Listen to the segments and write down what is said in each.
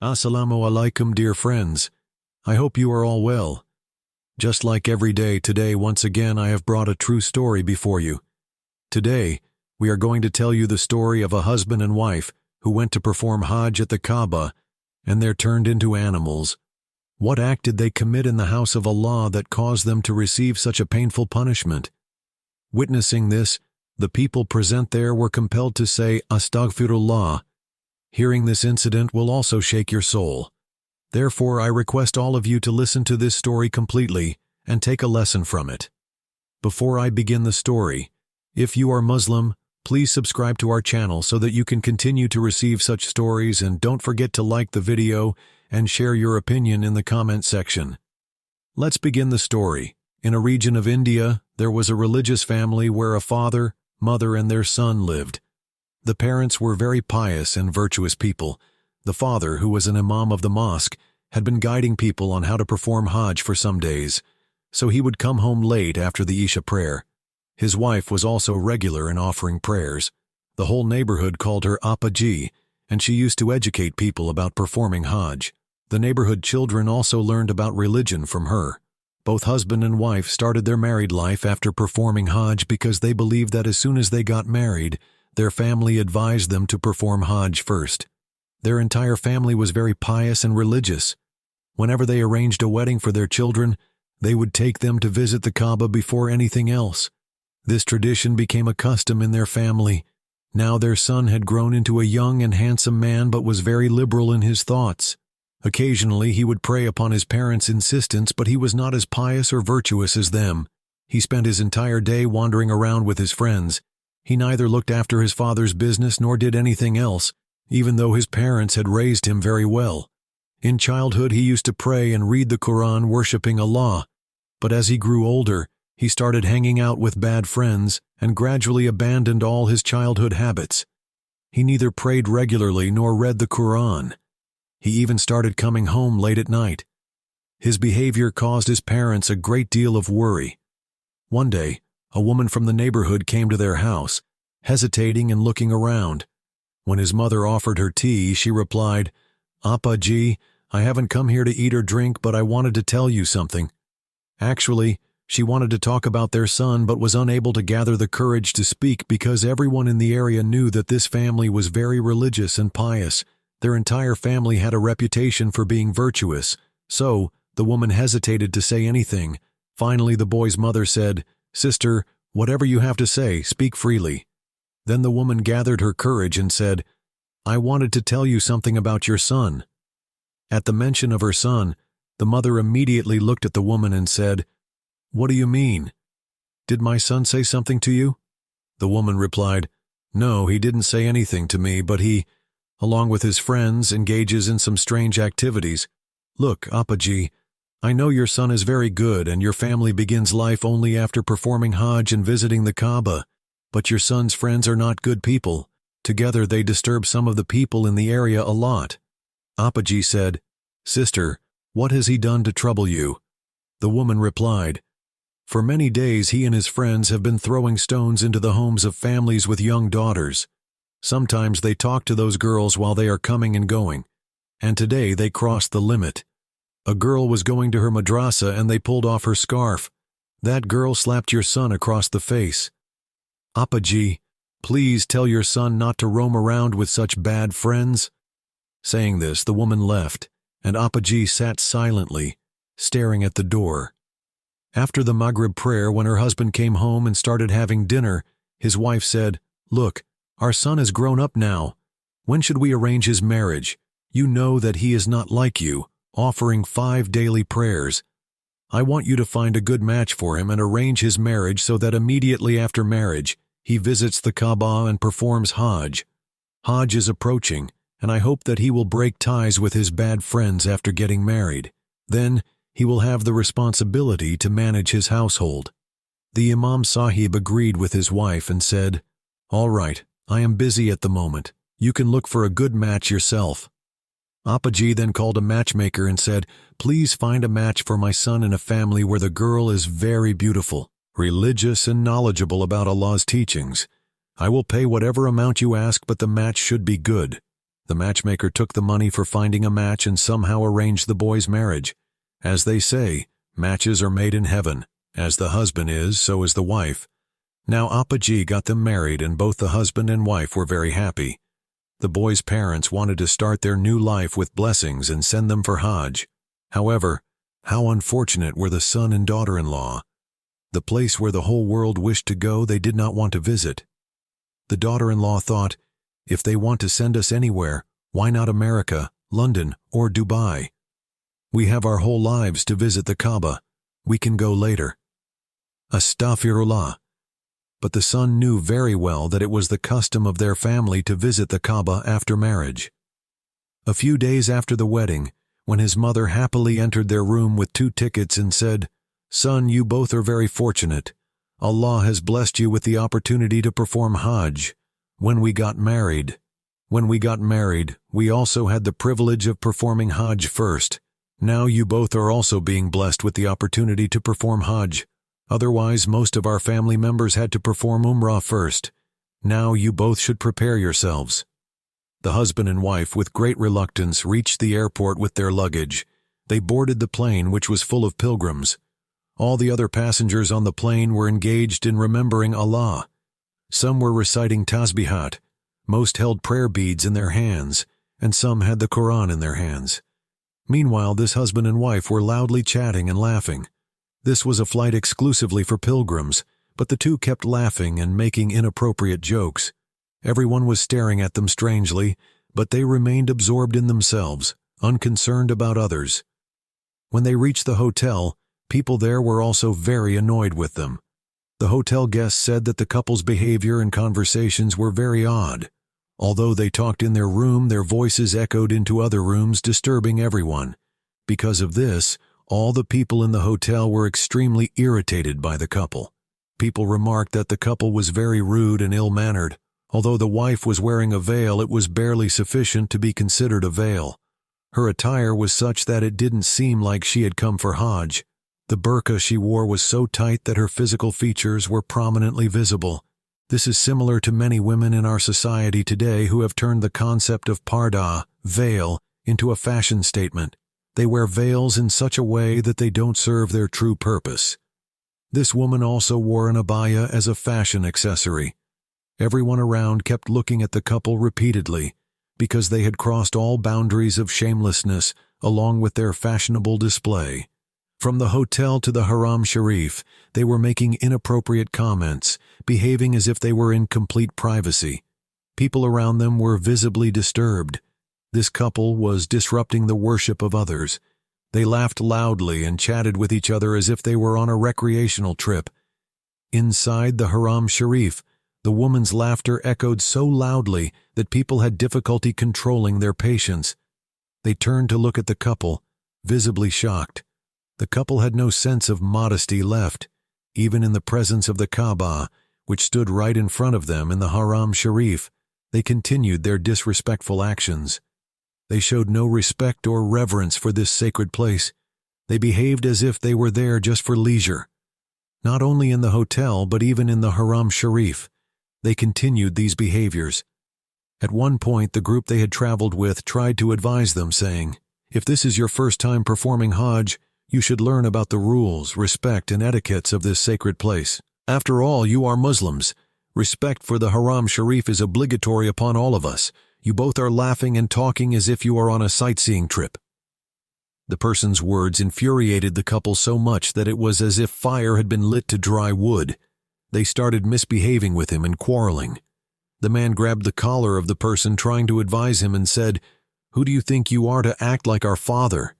Assalamu alaikum, dear friends. I hope you are all well. Just like every day, today once again I have brought a true story before you. Today, we are going to tell you the story of a husband and wife who went to perform Hajj at the Kaaba, and they're turned into animals. What act did they commit in the house of Allah that caused them to receive such a painful punishment? Witnessing this, the people present there were compelled to say, Astaghfirullah. Hearing this incident will also shake your soul. Therefore, I request all of you to listen to this story completely and take a lesson from it. Before I begin the story, if you are Muslim, please subscribe to our channel so that you can continue to receive such stories, and don't forget to like the video and share your opinion in the comment section. Let's begin the story. In a region of India, there was a religious family where a father, mother, and their son lived. The parents were very pious and virtuous people. The father, who was an imam of the mosque, had been guiding people on how to perform Hajj for some days, so he would come home late after the Isha prayer. His wife was also regular in offering prayers. The whole neighborhood called her Appa Ji, and she used to educate people about performing Hajj. The neighborhood children also learned about religion from her. Both husband and wife started their married life after performing Hajj because they believed that as soon as they got married, their family advised them to perform Hajj first. Their entire family was very pious and religious. Whenever they arranged a wedding for their children, they would take them to visit the Kaaba before anything else. This tradition became a custom in their family. Now their son had grown into a young and handsome man but was very liberal in his thoughts. Occasionally he would pray upon his parents' insistence, but he was not as pious or virtuous as them. He spent his entire day wandering around with his friends. He neither looked after his father's business nor did anything else, even though his parents had raised him very well. In childhood he used to pray and read the Quran, worshipping Allah. But as he grew older, he started hanging out with bad friends and gradually abandoned all his childhood habits. He neither prayed regularly nor read the Quran. He even started coming home late at night. His behavior caused his parents a great deal of worry. One day, a woman from the neighborhood came to their house, hesitating and looking around. When his mother offered her tea, she replied, Appa Ji, I haven't come here to eat or drink, but I wanted to tell you something. Actually, she wanted to talk about their son but was unable to gather the courage to speak because everyone in the area knew that this family was very religious and pious. Their entire family had a reputation for being virtuous, so the woman hesitated to say anything. Finally, the boy's mother said, Sister, whatever you have to say, speak freely. Then the woman gathered her courage and said, I wanted to tell you something about your son. At the mention of her son, the mother immediately looked at the woman and said, What do you mean? Did my son say something to you? The woman replied, No, he didn't say anything to me, but he, along with his friends, engages in some strange activities. Look, Appa Ji, I know your son is very good and your family begins life only after performing Hajj and visiting the Kaaba, but your son's friends are not good people. Together they disturb some of the people in the area a lot. Appa Ji said, Sister, what has he done to trouble you? The woman replied, For many days he and his friends have been throwing stones into the homes of families with young daughters. Sometimes they talk to those girls while they are coming and going, and today they crossed the limit. A girl was going to her madrasa and they pulled off her scarf. That girl slapped your son across the face. Appa Ji, please tell your son not to roam around with such bad friends. Saying this, the woman left, and Appa Ji sat silently, staring at the door. After the Maghrib prayer, when her husband came home and started having dinner, his wife said, Look, our son has grown up now. When should we arrange his marriage? You know that he is not like you, offering 5 daily prayers. I want you to find a good match for him and arrange his marriage so that immediately after marriage, he visits the Kaaba and performs Hajj. Hajj is approaching, and I hope that he will break ties with his bad friends after getting married. Then, he will have the responsibility to manage his household. The Imam Sahib agreed with his wife and said, All right, I am busy at the moment. You can look for a good match yourself. Appa Ji then called a matchmaker and said, Please find a match for my son in a family where the girl is very beautiful, religious, and knowledgeable about Allah's teachings. I will pay whatever amount you ask, but the match should be good. The matchmaker took the money for finding a match and somehow arranged the boy's marriage. As they say, matches are made in heaven. As the husband is, so is the wife. Now Appaji got them married, and both the husband and wife were very happy. The boy's parents wanted to start their new life with blessings and send them for Hajj. However, how unfortunate were the son and daughter-in-law. The place where the whole world wished to go they did not want to visit. The daughter-in-law thought, if they want to send us anywhere, why not America, London, or Dubai? We have our whole lives to visit the Kaaba. We can go later. Astaghfirullah. But the son knew very well that it was the custom of their family to visit the Kaaba after marriage. A few days after the wedding, when his mother happily entered their room with 2 tickets and said, "Son, you both are very fortunate. Allah has blessed you with the opportunity to perform Hajj. When we got married, we also had the privilege of performing Hajj first. Now you both are also being blessed with the opportunity to perform Hajj. Otherwise, most of our family members had to perform Umrah first. Now you both should prepare yourselves." The husband and wife, with great reluctance, reached the airport with their luggage. They boarded the plane, which was full of pilgrims. All the other passengers on the plane were engaged in remembering Allah. Some were reciting tasbihat, most held prayer beads in their hands, and some had the Quran in their hands. Meanwhile, this husband and wife were loudly chatting and laughing. This was a flight exclusively for pilgrims, but the two kept laughing and making inappropriate jokes. Everyone was staring at them strangely, but they remained absorbed in themselves, unconcerned about others. When they reached the hotel, people there were also very annoyed with them. The hotel guests said that the couple's behavior and conversations were very odd. Although they talked in their room, their voices echoed into other rooms, disturbing everyone. Because of this, all the people in the hotel were extremely irritated by the couple. People remarked that the couple was very rude and ill-mannered. Although the wife was wearing a veil, it was barely sufficient to be considered a veil. Her attire was such that it didn't seem like she had come for Hajj. The burqa she wore was so tight that her physical features were prominently visible. This is similar to many women in our society today who have turned the concept of parda, veil, into a fashion statement. They wear veils in such a way that they don't serve their true purpose. This woman also wore an abaya as a fashion accessory. Everyone around kept looking at the couple repeatedly, because they had crossed all boundaries of shamelessness along with their fashionable display. From the hotel to the Haram Sharif, they were making inappropriate comments, behaving as if they were in complete privacy. People around them were visibly disturbed. This couple was disrupting the worship of others. They laughed loudly and chatted with each other as if they were on a recreational trip. Inside the Haram Sharif, the woman's laughter echoed so loudly that people had difficulty controlling their patience. They turned to look at the couple, visibly shocked. The couple had no sense of modesty left, even in the presence of the Kaaba, which stood right in front of them in the Haram Sharif. They continued their disrespectful actions. They showed no respect or reverence for this sacred place. They behaved as if they were there just for leisure. Not only in the hotel, but even in the Haram Sharif, they continued these behaviors. At one point, the group they had traveled with tried to advise them, saying, "If this is your first time performing Hajj, you should learn about the rules, respect, and etiquettes of this sacred place. After all, you are Muslims. Respect for the Haram Sharif is obligatory upon all of us. You both are laughing and talking as if you are on a sightseeing trip." The person's words infuriated the couple so much that it was as if fire had been lit to dry wood. They started misbehaving with him and quarreling. The man grabbed the collar of the person trying to advise him and said, "Who do you think you are to act like our father?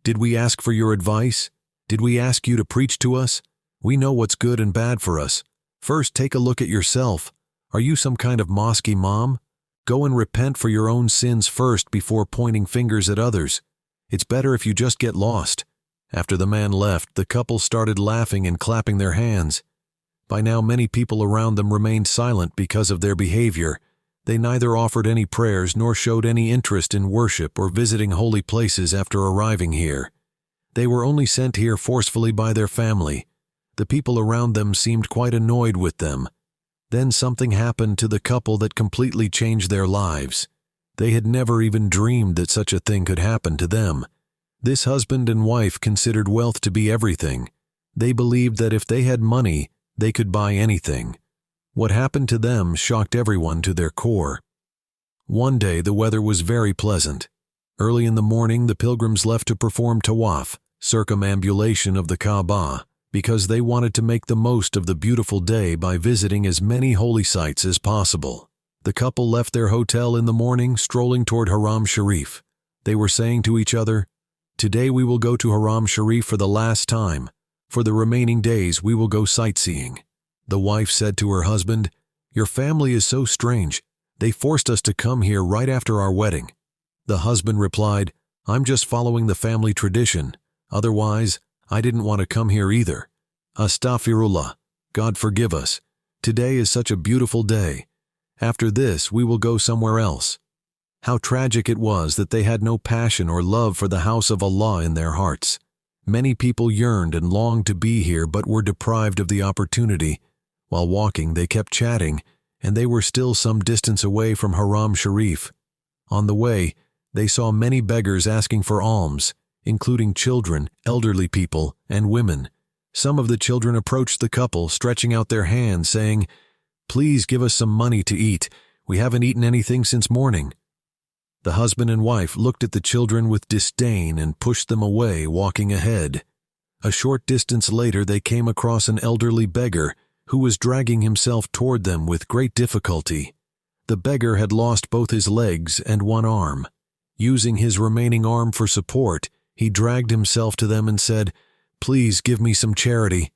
Did we ask for your advice? Did we ask you to preach to us? We know what's good and bad for us. First, take a look at yourself. Are you some kind of mosque imam? Go and repent for your own sins first before pointing fingers at others. It's better if you just get lost." After the man left, the couple started laughing and clapping their hands. By now, many people around them remained silent because of their behavior. They neither offered any prayers nor showed any interest in worship or visiting holy places after arriving here. They were only sent here forcefully by their family. The people around them seemed quite annoyed with them. Then something happened to the couple that completely changed their lives. They had never even dreamed that such a thing could happen to them. This husband and wife considered wealth to be everything. They believed that if they had money, they could buy anything. What happened to them shocked everyone to their core. One day the weather was very pleasant. Early in the morning the pilgrims left to perform tawaf, circumambulation of the Kaaba, because they wanted to make the most of the beautiful day by visiting as many holy sites as possible. The couple left their hotel in the morning, strolling toward Haram Sharif. They were saying to each other, "Today we will go to Haram Sharif for the last time. For the remaining days we will go sightseeing." The wife said to her husband, "Your family is so strange. They forced us to come here right after our wedding." The husband replied, "I'm just following the family tradition. Otherwise, I didn't want to come here either. Astaghfirullah. God forgive us. Today is such a beautiful day. After this, we will go somewhere else." How tragic it was that they had no passion or love for the house of Allah in their hearts. Many people yearned and longed to be here but were deprived of the opportunity. While walking, they kept chatting, and they were still some distance away from Haram Sharif. On the way, they saw many beggars asking for alms, including children, elderly people, and women. Some of the children approached the couple, stretching out their hands, saying, "Please give us some money to eat. We haven't eaten anything since morning." The husband and wife looked at the children with disdain and pushed them away, walking ahead. A short distance later they came across an elderly beggar who was dragging himself toward them with great difficulty. The beggar had lost both his legs and one arm. Using his remaining arm for support, he dragged himself to them and said, "Please give me some charity."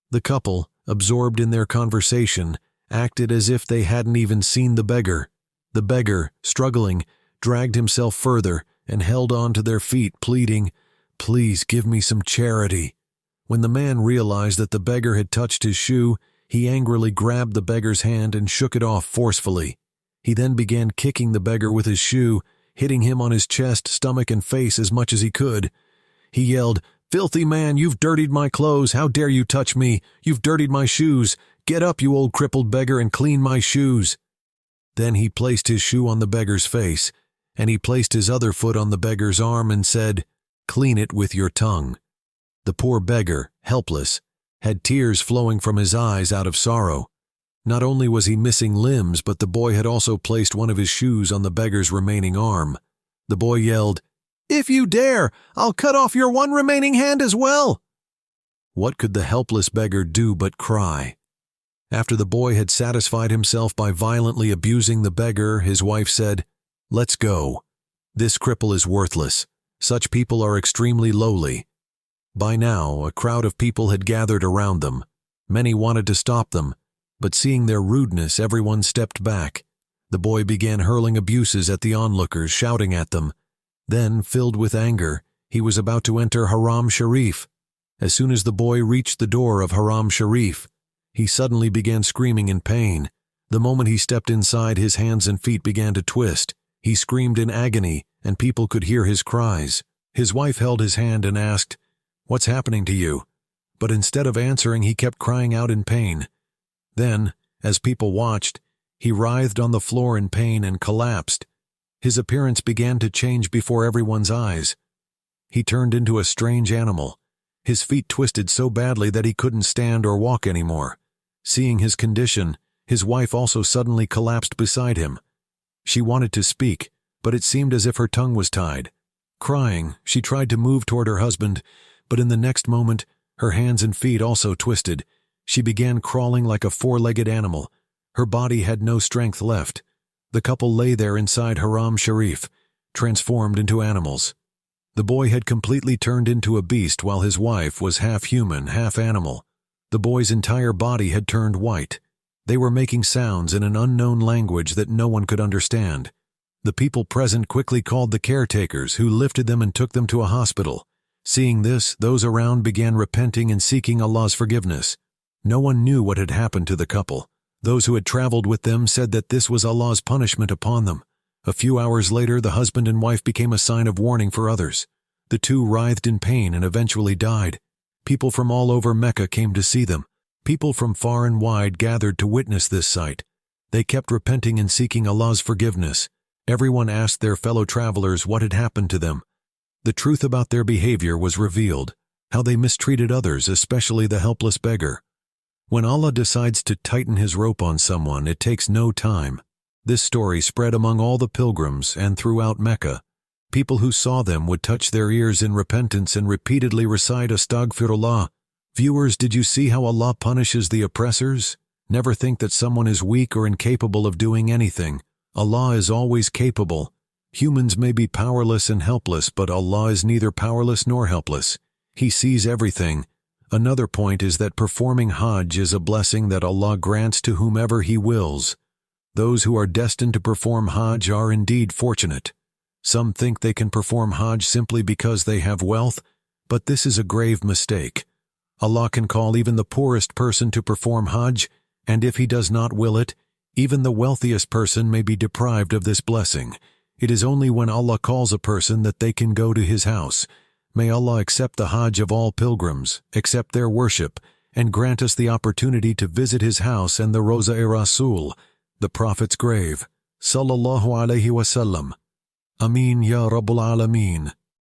The couple, absorbed in their conversation, acted as if they hadn't even seen the beggar. The beggar, struggling, dragged himself further and held on to their feet, pleading, "Please give me some charity." When the man realized that the beggar had touched his shoe, he angrily grabbed the beggar's hand and shook it off forcefully. He then began kicking the beggar with his shoe, hitting him on his chest, stomach, and face as much as he could. He yelled, "Filthy man, you've dirtied my clothes. How dare you touch me? You've dirtied my shoes. Get up, you old crippled beggar, and clean my shoes." Then he placed his shoe on the beggar's face, and he placed his other foot on the beggar's arm and said, "Clean it with your tongue." The poor beggar, helpless, had tears flowing from his eyes out of sorrow. Not only was he missing limbs, but the boy had also placed one of his shoes on the beggar's remaining arm. The boy yelled, "If you dare, I'll cut off your one remaining hand as well." What could the helpless beggar do but cry? After the boy had satisfied himself by violently abusing the beggar, his wife said, "Let's go. This cripple is worthless. Such people are extremely lowly." By now, a crowd of people had gathered around them. Many wanted to stop them, but seeing their rudeness, everyone stepped back. The boy began hurling abuses at the onlookers, shouting at them. Then, filled with anger, he was about to enter Haram Sharif. As soon as the boy reached the door of Haram Sharif, he suddenly began screaming in pain. The moment he stepped inside, his hands and feet began to twist. He screamed in agony, and people could hear his cries. His wife held his hand and asked, "What's happening to you?" But instead of answering, he kept crying out in pain. Then, as people watched, he writhed on the floor in pain and collapsed. His appearance began to change before everyone's eyes. He turned into a strange animal. His feet twisted so badly that he couldn't stand or walk anymore. Seeing his condition, his wife also suddenly collapsed beside him. She wanted to speak, but it seemed as if her tongue was tied. Crying, she tried to move toward her husband, but in the next moment, her hands and feet also twisted. She began crawling like a four-legged animal. Her body had no strength left. The couple lay there inside Haram Sharif, transformed into animals. The boy had completely turned into a beast while his wife was half human, half animal. The boy's entire body had turned white. They were making sounds in an unknown language that no one could understand. The people present quickly called the caretakers, who lifted them and took them to a hospital. Seeing this, those around began repenting and seeking Allah's forgiveness. No one knew what had happened to the couple. Those who had traveled with them said that this was Allah's punishment upon them. A few hours later, the husband and wife became a sign of warning for others. The two writhed in pain and eventually died. People from all over Mecca came to see them. People from far and wide gathered to witness this sight. They kept repenting and seeking Allah's forgiveness. Everyone asked their fellow travelers what had happened to them. The truth about their behavior was revealed, how they mistreated others, especially the helpless beggar. When Allah decides to tighten his rope on someone, it takes no time. This story spread among all the pilgrims and throughout Mecca. People who saw them would touch their ears in repentance and repeatedly recite Astaghfirullah. Viewers, did you see how Allah punishes the oppressors? Never think that someone is weak or incapable of doing anything. Allah is always capable. Humans may be powerless and helpless, but Allah is neither powerless nor helpless. He sees everything. Another point is that performing Hajj is a blessing that Allah grants to whomever He wills. Those who are destined to perform Hajj are indeed fortunate. Some think they can perform Hajj simply because they have wealth, but this is a grave mistake. Allah can call even the poorest person to perform Hajj, and if He does not will it, even the wealthiest person may be deprived of this blessing. It is only when Allah calls a person that they can go to His house. May Allah accept the Hajj of all pilgrims, accept their worship, and grant us the opportunity to visit His house and the Rawza-e-Rasul, the Prophet's grave. Sallallahu Alaihi Wasallam. Ameen Ya Rabbul Alameen.